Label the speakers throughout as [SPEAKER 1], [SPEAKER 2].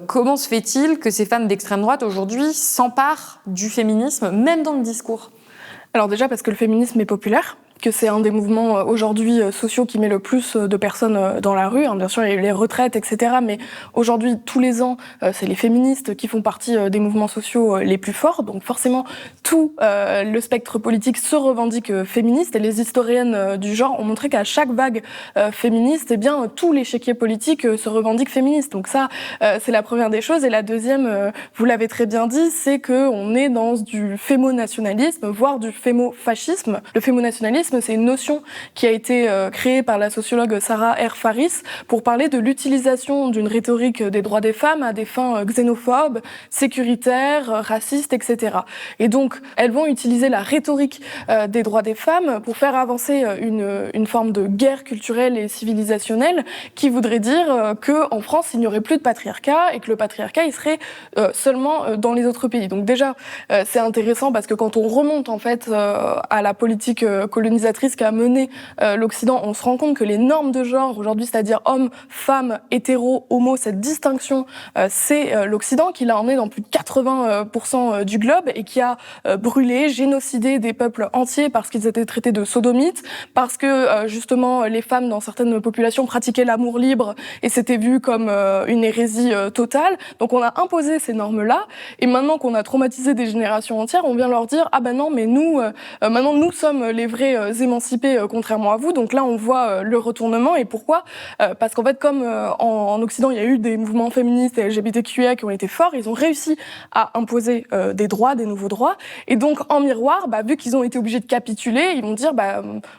[SPEAKER 1] Comment se fait-il que ces femmes d'extrême droite aujourd'hui s'emparent du féminisme, même dans le discours ?
[SPEAKER 2] Alors déjà parce que le féminisme est populaire, que c'est un des mouvements aujourd'hui sociaux qui met le plus de personnes dans la rue. Bien sûr, il y a eu les retraites, etc. Mais aujourd'hui, tous les ans, c'est les féministes qui font partie des mouvements sociaux les plus forts. Donc forcément, tout le spectre politique se revendique féministe. Et les historiennes du genre ont montré qu'à chaque vague féministe, eh bien, tout l'échiquier politique se revendique féministe. Donc ça, c'est la première des choses. Et la deuxième, vous l'avez très bien dit, c'est qu'on est dans du fémonationalisme, voire du fémofascisme. Le fémonationalisme, c'est une notion qui a été créée par la sociologue Sarah R. Faris pour parler de l'utilisation d'une rhétorique des droits des femmes à des fins xénophobes, sécuritaires, racistes, etc. Et donc, elles vont utiliser la rhétorique des droits des femmes pour faire avancer une forme de guerre culturelle et civilisationnelle qui voudrait dire qu'en France, il n'y aurait plus de patriarcat et que le patriarcat, il serait seulement dans les autres pays. Donc déjà, c'est intéressant parce que quand on remonte en fait à la politique colonisatrice qui a mené l'Occident, on se rend compte que les normes de genre aujourd'hui, c'est-à-dire homme, femme, hétéro, homo, cette distinction, c'est l'Occident qui l'a emmené dans plus de 80% du globe et qui a brûlé, génocidé des peuples entiers parce qu'ils étaient traités de sodomites, parce que justement les femmes dans certaines populations pratiquaient l'amour libre et c'était vu comme une hérésie totale. Donc on a imposé ces normes-là et maintenant qu'on a traumatisé des générations entières, on vient leur dire ah ben non mais nous maintenant nous sommes les vrais émancipés contrairement à vous. Donc là, on voit le retournement. Et pourquoi ? Parce qu'en fait, comme en Occident, il y a eu des mouvements féministes et LGBTQIA qui ont été forts, ils ont réussi à imposer des droits, des nouveaux droits. Et donc, en miroir, vu qu'ils ont été obligés de capituler, ils vont dire,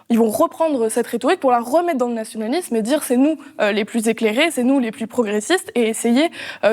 [SPEAKER 2] ils vont reprendre cette rhétorique pour la remettre dans le nationalisme et dire c'est nous les plus éclairés, c'est nous les plus progressistes et essayer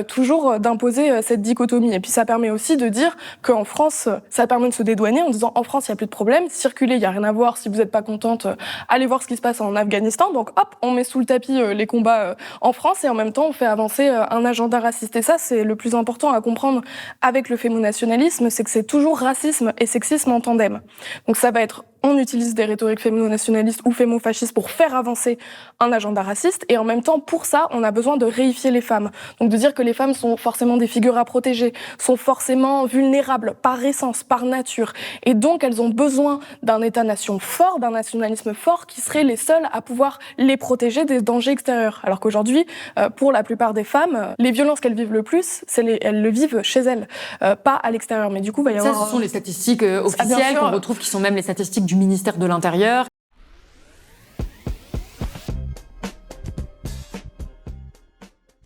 [SPEAKER 2] toujours d'imposer cette dichotomie. Et puis, ça permet aussi de dire qu'en France, ça permet de se dédouaner en disant en France, il n'y a plus de problème, circuler, il n'y a rien à voir. Si vous n'êtes pas contente, allez voir ce qui se passe en Afghanistan. Donc hop, on met sous le tapis les combats en France et en même temps on fait avancer un agenda raciste. Et ça, c'est le plus important à comprendre avec le fémonationalisme, c'est que c'est toujours racisme et sexisme en tandem. Donc ça va être on utilise des rhétoriques fémonationalistes ou fémofascistes pour faire avancer un agenda raciste et en même temps, pour ça, on a besoin de réifier les femmes. Donc de dire que les femmes sont forcément des figures à protéger, sont forcément vulnérables par essence, par nature. Et donc, elles ont besoin d'un État-nation fort, d'un nationalisme fort qui serait les seuls à pouvoir les protéger des dangers extérieurs. Alors qu'aujourd'hui, pour la plupart des femmes, les violences qu'elles vivent le plus, elles le vivent chez elles, pas à l'extérieur. Mais du coup, il va y avoir...
[SPEAKER 1] Ça, ce sont les statistiques officielles qu'on retrouve, qui sont même les statistiques du ministère de l'Intérieur.